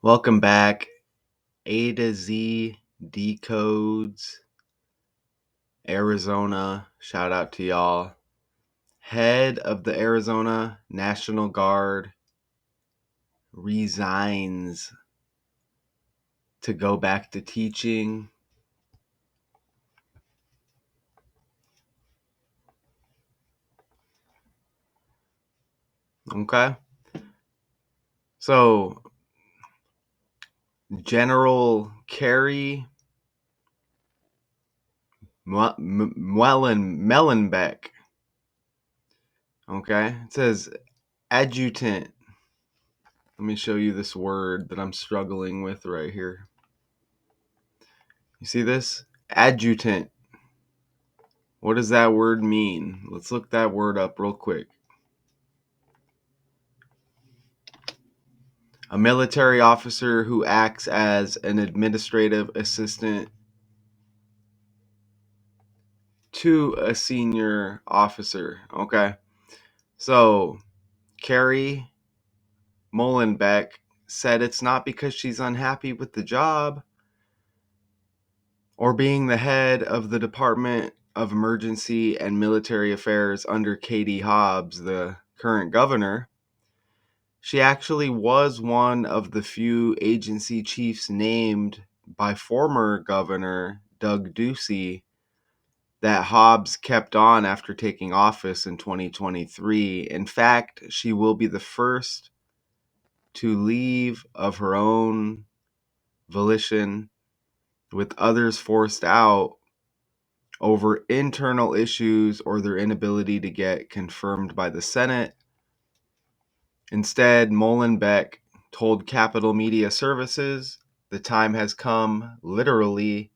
Welcome back. A to Z Decodes, Arizona. Shout out to y'all. Head of the Arizona National Guard resigns to go back to teaching. Okay. So, General Carrie Mellenbeck. Okay. It says adjutant. Let me show you this word that I'm struggling with right here. You see this? Adjutant. What does that word mean? Let's look that word up real quick. A military officer who acts as an administrative assistant to a senior officer. Okay. So, Carrie Molenbeek said it's not because she's unhappy with the job or being the head of the Department of Emergency and Military Affairs under Katie Hobbs, the current governor. She actually was one of the few agency chiefs named by former Governor Doug Ducey that Hobbs kept on after taking office in 2023. In fact, she will be the first to leave of her own volition, with others forced out over internal issues or their inability to get confirmed by the Senate. Instead, Molenbeek told Capital Media Services the time has come, literally,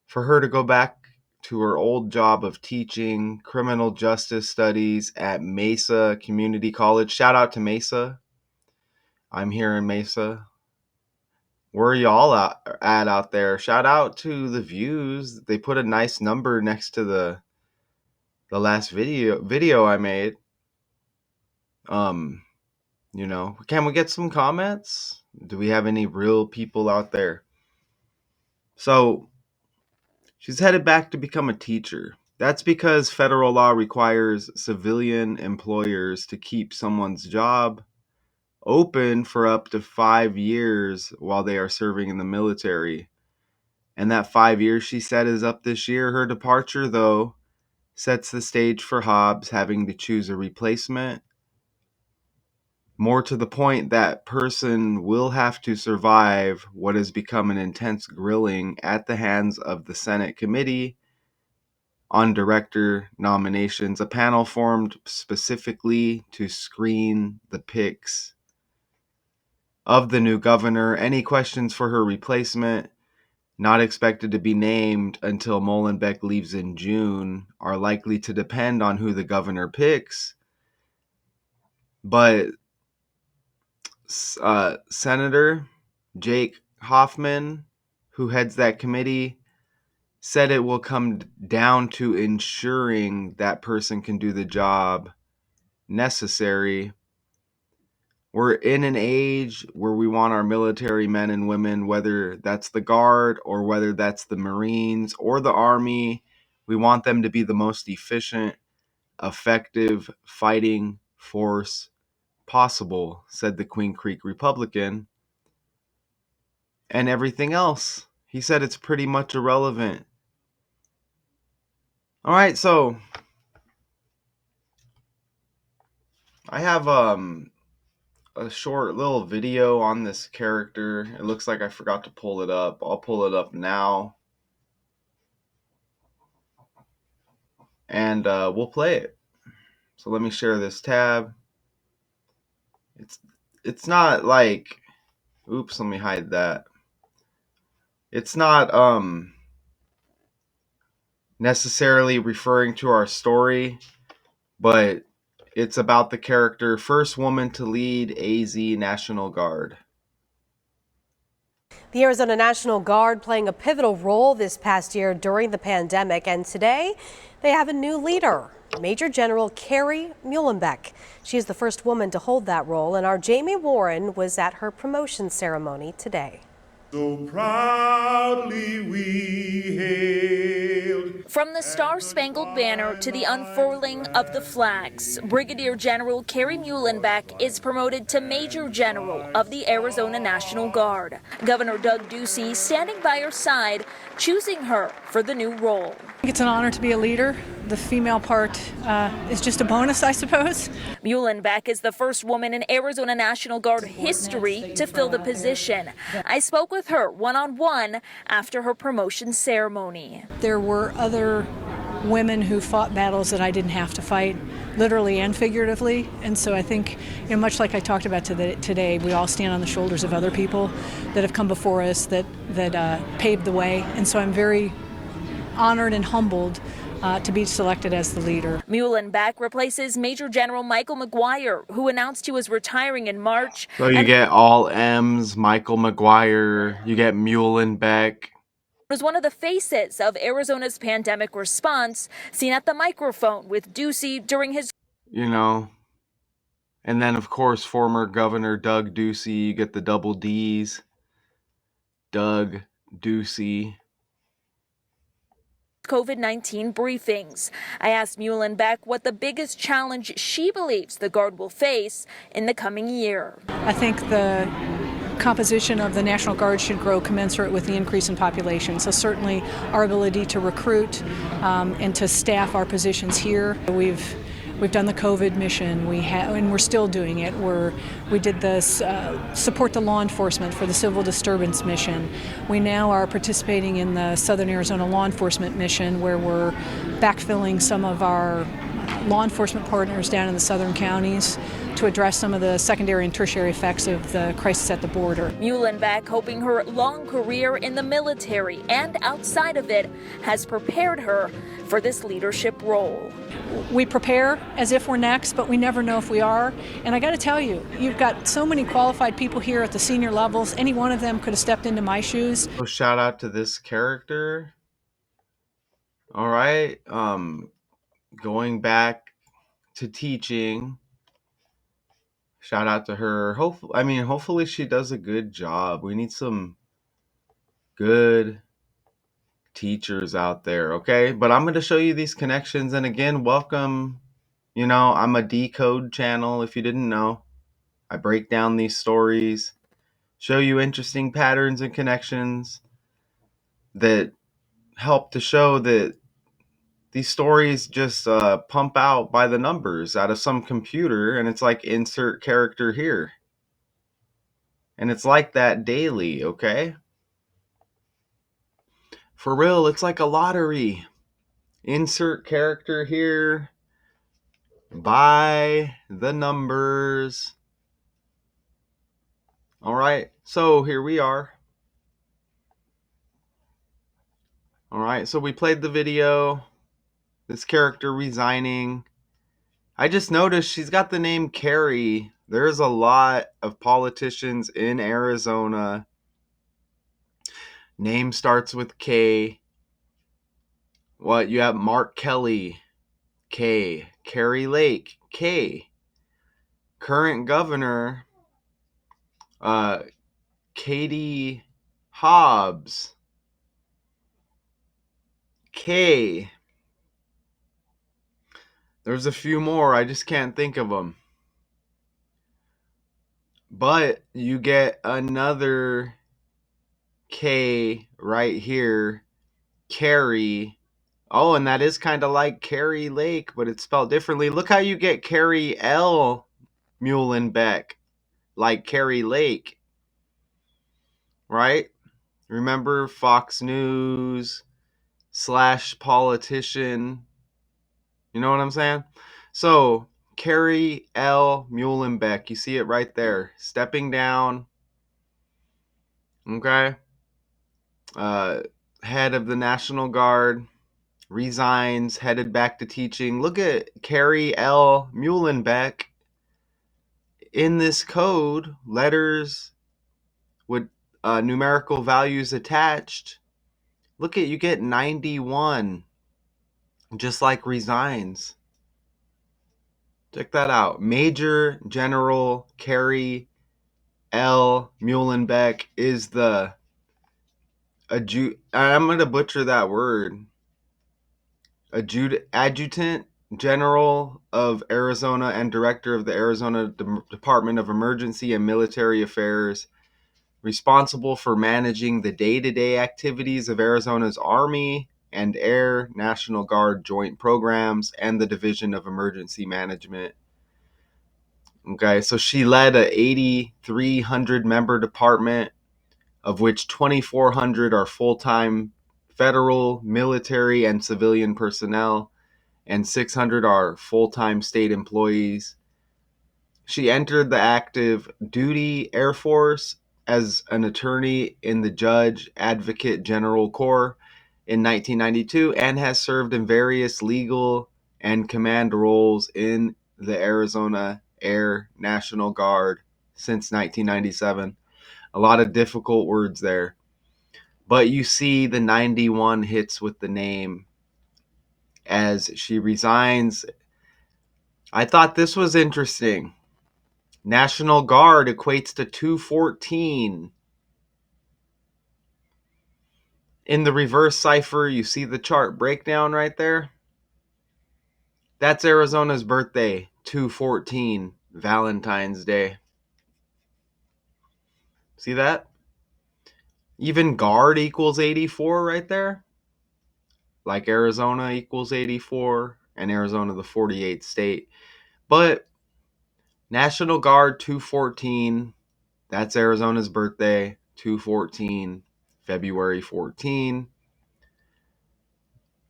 for her to go back to her old job of teaching criminal justice studies at Mesa Community College. Shout out to Mesa. I'm here in Mesa. Where are y'all at out there? Shout out to the views. They put a nice number next to the last video I made. Can we get some comments? Do we have any real people out there? So, she's headed back to become a teacher. That's because federal law requires civilian employers to keep someone's job open for up to 5 years while they are serving in the military. And that 5 years, she said, is up this year. Her departure, though, sets the stage for Hobbs having to choose a replacement. More to the point, that person will have to survive what has become an intense grilling at the hands of the Senate Committee on Director Nominations, a panel formed specifically to screen the picks of the new governor. Any questions for her replacement, not expected to be named until Molenbeek leaves in June, are likely to depend on who the governor picks. But Senator Jake Hoffman, who heads that committee, said it will come down to ensuring that person can do the job necessary. We're in an age where we want our military men and women, whether that's the Guard or whether that's the Marines or the Army, we want them to be the most efficient, effective fighting force possible, said the Queen Creek Republican. And everything else, he said, it's pretty much irrelevant. All right, so I have a short little video on this character. It looks like I forgot to pull it up. I'll pull it up now, and we'll play it. So let me share this tab. It's not like, oops, let me hide that. It's not necessarily referring to our story, but it's about the character, first woman to lead AZ National Guard. The Arizona National Guard playing a pivotal role this past year during the pandemic, and today they have a new leader, Major General Carrie Muhlenbeck. She is the first woman to hold that role, and our Jamie Warren was at her promotion ceremony today. So proudly we hailed. From the Star-Spangled Banner to the unfurling of the flags, Brigadier General Carrie Muhlenbeck is promoted to Major General of the Arizona National Guard. Governor Doug Ducey standing by her side, choosing her for the new role. It's an honor to be a leader. The female part is just a bonus, I suppose. Muhlenbeck is the first woman in Arizona National Guard history to fill the position. I spoke with her one-on-one after her promotion ceremony. There were other women who fought battles that I didn't have to fight, literally and figuratively. And so I think, much like I talked about today, we all stand on the shoulders of other people that have come before us that paved the way. And so I'm very honored and humbled to be selected as the leader. Muhlenbeck replaces Major General Michael McGuire, who announced he was retiring in March. So you get all M's, Michael McGuire, you get Muhlenbeck. Was one of the faces of Arizona's pandemic response, seen at the microphone with Ducey during his... And then, of course, former Governor Doug Ducey, you get the double D's. Doug Ducey. COVID-19 briefings. I asked Muhlenbeck what the biggest challenge she believes the Guard will face in the coming year. I think the composition of the National Guard should grow commensurate with the increase in population. So certainly our ability to recruit and to staff our positions here. We've done the COVID mission, and we're still doing it. We did the support the law enforcement for the civil disturbance mission. We now are participating in the Southern Arizona law enforcement mission, where we're backfilling some of our law enforcement partners down in the southern counties to address some of the secondary and tertiary effects of the crisis at the border. Muhlenbeck, hoping her long career in the military and outside of it has prepared her for this leadership role. We prepare as if we're next, but we never know if we are. And I got to tell you, you've got so many qualified people here at the senior levels. Any one of them could have stepped into my shoes. So shout out to this character. All right. Going back to teaching. Shout out to her. Hopefully she does a good job. We need some good teachers out there, okay? But I'm going to show you these connections. And again, welcome. I'm a decode channel, if you didn't know. I break down these stories, show you interesting patterns and connections that help to show that these stories just pump out by the numbers out of some computer, and it's like insert character here. And it's like that daily, okay? For real, it's like a lottery. Insert character here by the numbers. All right, so here we are. All right, so we played the video. This character resigning. I just noticed she's got the name Carrie. There's a lot of politicians in Arizona. Name starts with K. What? You have Mark Kelly, K. Carrie Lake, K. Current governor, Katie Hobbs, K. There's a few more. I just can't think of them. But you get another K right here. Carrie. Oh, and that is kind of like Carrie Lake, but it's spelled differently. Look how you get Carrie L. Muhlenbeck, like Carrie Lake. Right? Remember Fox News / politician. You know what I'm saying? So, Carrie L. Muhlenbeck. You see it right there. Stepping down. Okay. Head of the National Guard. Resigns. Headed back to teaching. Look at Carrie L. Muhlenbeck. In this code, letters would numerical values attached. Look at, you get 91, just like resigns. Check that out. Major General Carrie L. Muhlenbeck is the I'm going to butcher that word. Adjutant General of Arizona and Director of the Arizona Department of Emergency and Military Affairs, responsible for managing the day-to-day activities of Arizona's Army and Air National Guard joint programs and the Division of Emergency Management. Okay, so she led a 8,300 member department, of which 2,400 are full-time federal, military, and civilian personnel, and 600 are full-time state employees. She entered the active duty Air Force as an attorney in the Judge Advocate General Corps in 1992 and has served in various legal and command roles in the Arizona Air National Guard since 1997. A lot of difficult words there. But you see the 91 hits with the name as she resigns. I thought this was interesting. National Guard equates to 214. In the reverse cipher, you see the chart breakdown right there? That's Arizona's birthday, 214, Valentine's Day. See that? Even Guard equals 84 right there. Like Arizona equals 84, and Arizona the 48th state. But National Guard 214, that's Arizona's birthday, 214, February 14.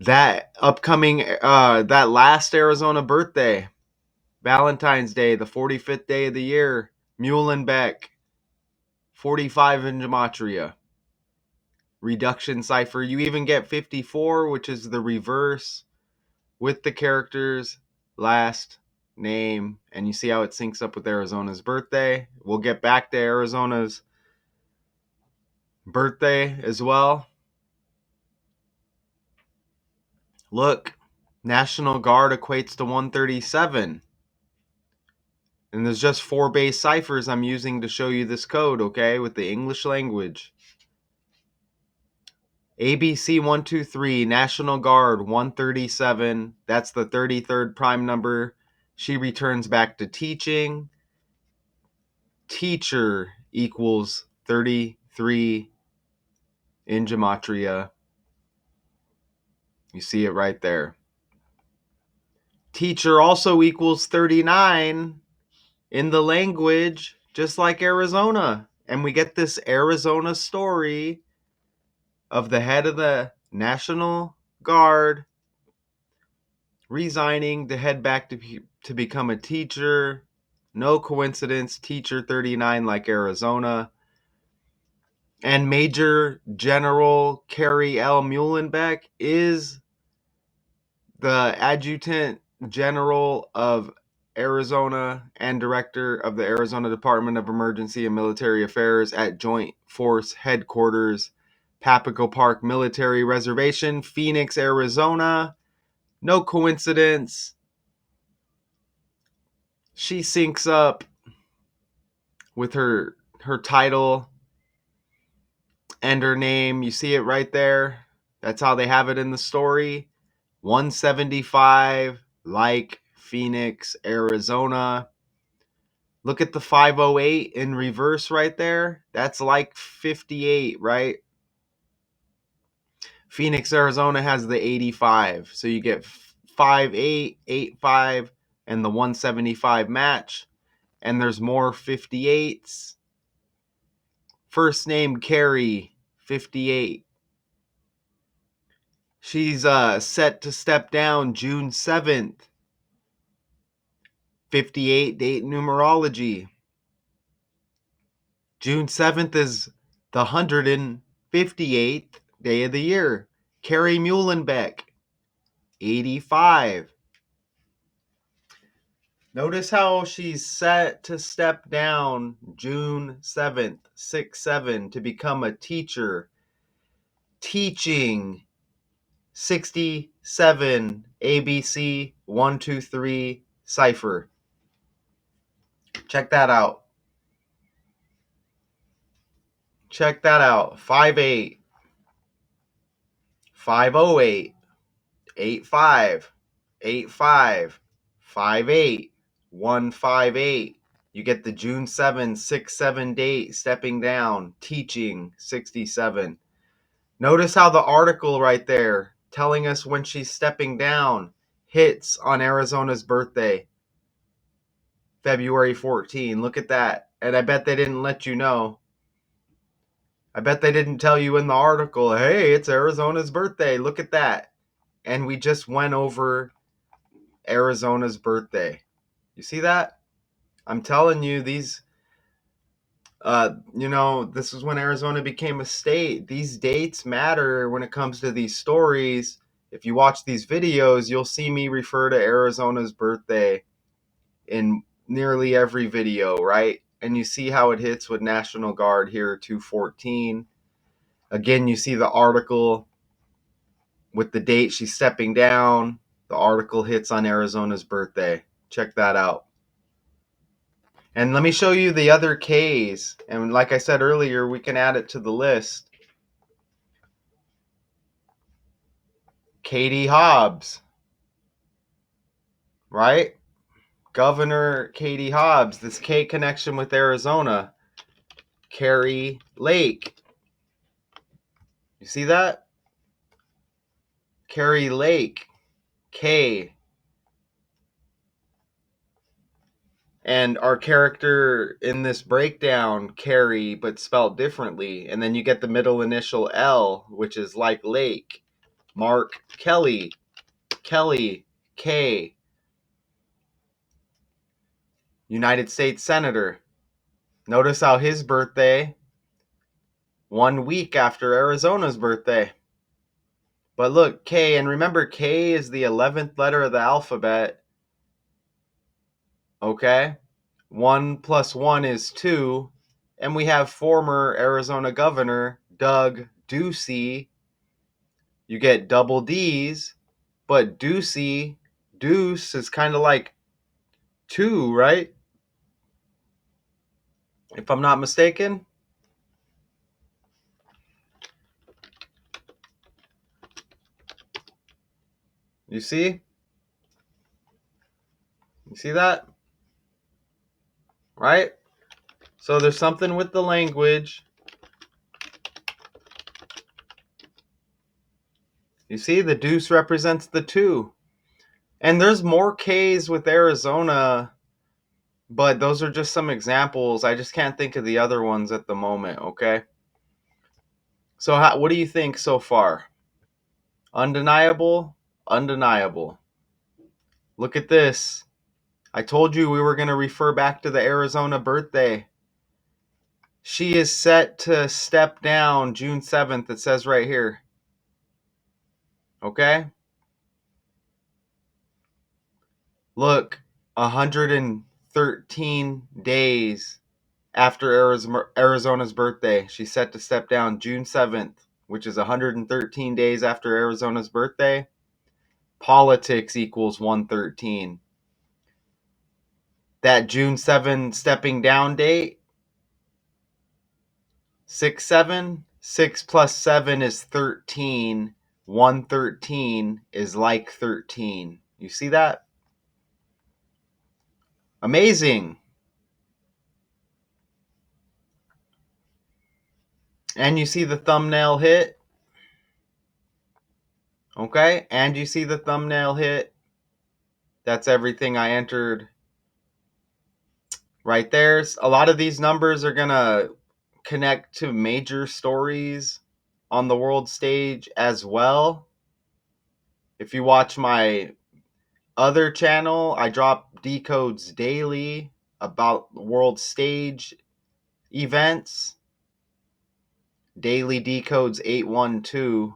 That upcoming, that last Arizona birthday, Valentine's Day, the 45th day of the year, Muhlenbeck, 45 in gematria. Reduction cipher, you even get 54, which is the reverse with the character's last name, and you see how it syncs up with Arizona's birthday. We'll get back to Arizona's birthday as well. Look, National Guard equates to 137. And there's just 4 base ciphers I'm using to show you this code, okay, with the English language. ABC 123, National Guard 137. That's the 33rd prime number. She returns back to teaching. Teacher equals 33 in gematria. You see it right there. Teacher also equals 39 in the language, just like Arizona. And we get this Arizona story of the head of the National Guard resigning to head back to become a teacher. No coincidence, teacher 39 like Arizona. And Major General Carrie L. Muhlenbeck is the Adjutant General of Arizona and Director of the Arizona Department of Emergency and Military Affairs at Joint Force Headquarters, Papago Park Military Reservation, Phoenix, Arizona. No coincidence. She syncs up with her title and her name. You see it right there. That's how they have it in the story. 175, like Phoenix, Arizona. Look at the 508 in reverse right there. That's like 58, right? Phoenix, Arizona has the 85. So you get 58, 85, and the 175 match. And there's more 58s. First name Carrie, 58. She's set to step down June 7th. 58 date numerology. June 7th is the 158th day of the year. Carrie Muhlenbeck, 85. Notice how she's set to step down June 7th, 6-7 to become a teacher, teaching 67 ABC 123 cipher. Check that out. Check that out. 58, 508, 85, 85, 58, 158. You get the June 6-7 date, stepping down, teaching 67. Notice how the article right there telling us when she's stepping down hits on Arizona's birthday, February 14. Look at that. And I bet they didn't let you know. I bet they didn't tell you in the article, hey, it's Arizona's birthday. Look at that. And we just went over Arizona's birthday. You see that? I'm telling you, these, this is when Arizona became a state. These dates matter when it comes to these stories. If you watch these videos, you'll see me refer to Arizona's birthday in nearly every video, right? And you see how it hits with National Guard here, 214. Again, you see the article with the date she's stepping down. The article hits on Arizona's birthday. Check that out. And let me show you the other K's. And like I said earlier, we can add it to the list. Katie Hobbs, right? Governor Katie Hobbs, this K connection with Arizona. Kari Lake. You see that? Kari Lake. K. And our character in this breakdown, Carrie, but spelled differently. And then you get the middle initial L, which is like Lake. Mark Kelly. Kelly K. United States Senator. Notice how his birthday, 1 week after Arizona's birthday. But look, K, and remember K is the 11th letter of the alphabet. Okay? 1 plus 1 is 2. And we have former Arizona Governor Doug Ducey. You get double D's, but Ducey, Deuce is kind of like 2, right? If I'm not mistaken. You see? You see that? Right? So there's something with the language. You see, the deuce represents the 2. And there's more K's with Arizona, but those are just some examples. I just can't think of the other ones at the moment, okay? So what do you think so far? Undeniable? Undeniable. Look at this. I told you we were going to refer back to the Arizona birthday. She is set to step down June 7th, it says right here. Okay? Look, 113 days after Arizona's birthday. She's set to step down June 7th, which is 113 days after Arizona's birthday. Politics equals 113. That June 7 stepping down date, 6-7. 6 plus 7 is 13. 113 is like 13. You see that? Amazing. And you see the thumbnail hit. Okay? And you see the thumbnail hit. That's everything I entered right there. A lot of these numbers are going to connect to major stories on the world stage as well. If you watch my other channel, I drop decodes daily about world stage events. Daily Decodes 812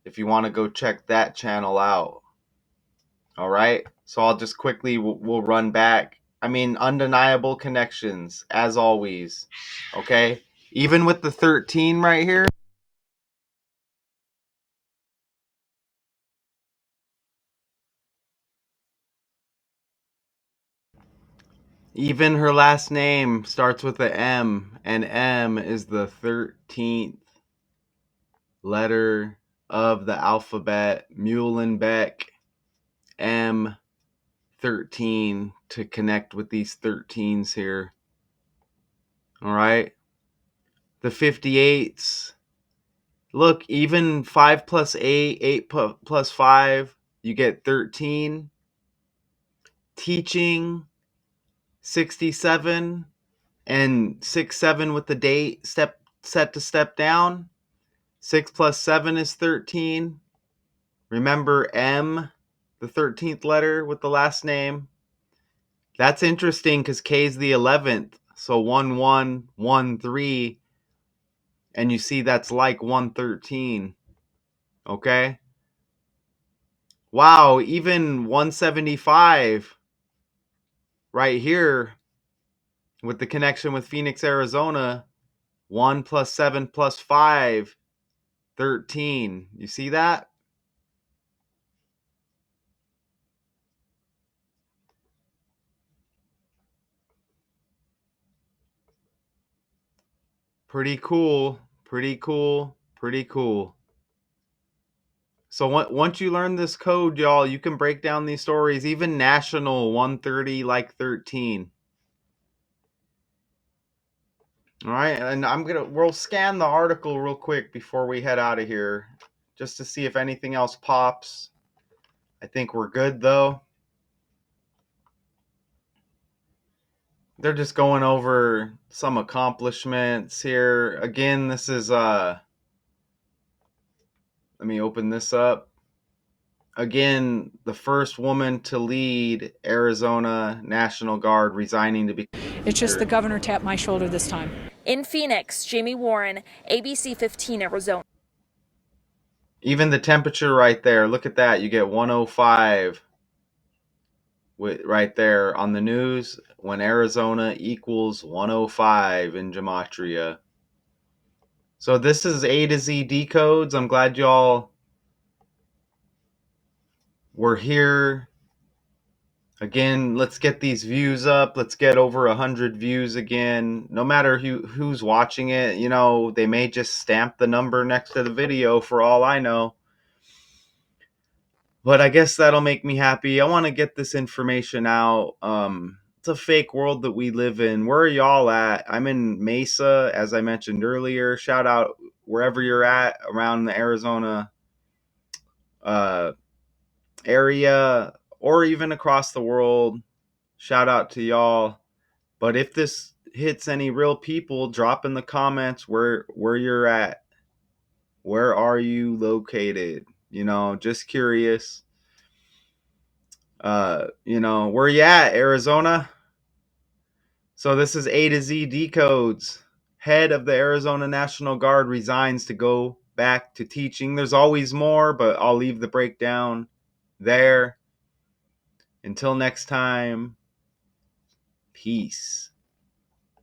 if you want to go check that channel out. All right? So I'll just quickly, we'll run back. I mean, undeniable connections, as always. Okay? Even with the 13 right here, even her last name starts with a M, and M is the 13th letter of the alphabet. Muhlenbeck, M13, to connect with these 13s here. All right? The 58s. Look, even 5 plus 8, 8 plus 5, you get 13. Teaching, 67, and 6, 7 with the date set to step down. 6 plus 7 is 13. Remember M, the 13th letter with the last name. That's interesting because K is the 11th. So 1, 1, 1, 3. And you see that's like 113. Okay? Wow, even 175 right here with the connection with Phoenix, Arizona. 1 plus 7 plus 5, 13. You see that? Pretty cool. Pretty cool. Pretty cool. So once you learn this code, y'all, you can break down these stories. Even national 130 like 13. All right, and we'll scan the article real quick before we head out of here, just to see if anything else pops. I think we're good though. They're just going over some accomplishments here. Again, this is let me open this up. Again, the first woman to lead Arizona National Guard, resigning to be. It's just the governor tapped my shoulder this time. In Phoenix, Jamie Warren, ABC 15 Arizona. Even the temperature right there, look at that. You get 105 right there on the news when Arizona equals 105 in gematria. So this is A to Z decodes. I'm glad y'all were here. Again, let's get these views up. Let's get over 100 views again. No matter who's watching it, they may just stamp the number next to the video for all I know. But I guess that'll make me happy. I want to get this information out. It's a fake world that we live in. Where are y'all at? I'm in Mesa, as I mentioned earlier. Shout out wherever you're at around the Arizona uh, area, or even across the world. Shout out to y'all. But if this hits any real people, drop in the comments where you're at. Where are you located? Just curious. Where you at, Arizona? So this is A to Z decodes. Head of the Arizona National Guard resigns to go back to teaching. There's always more, but I'll leave the breakdown there. Until next time, peace.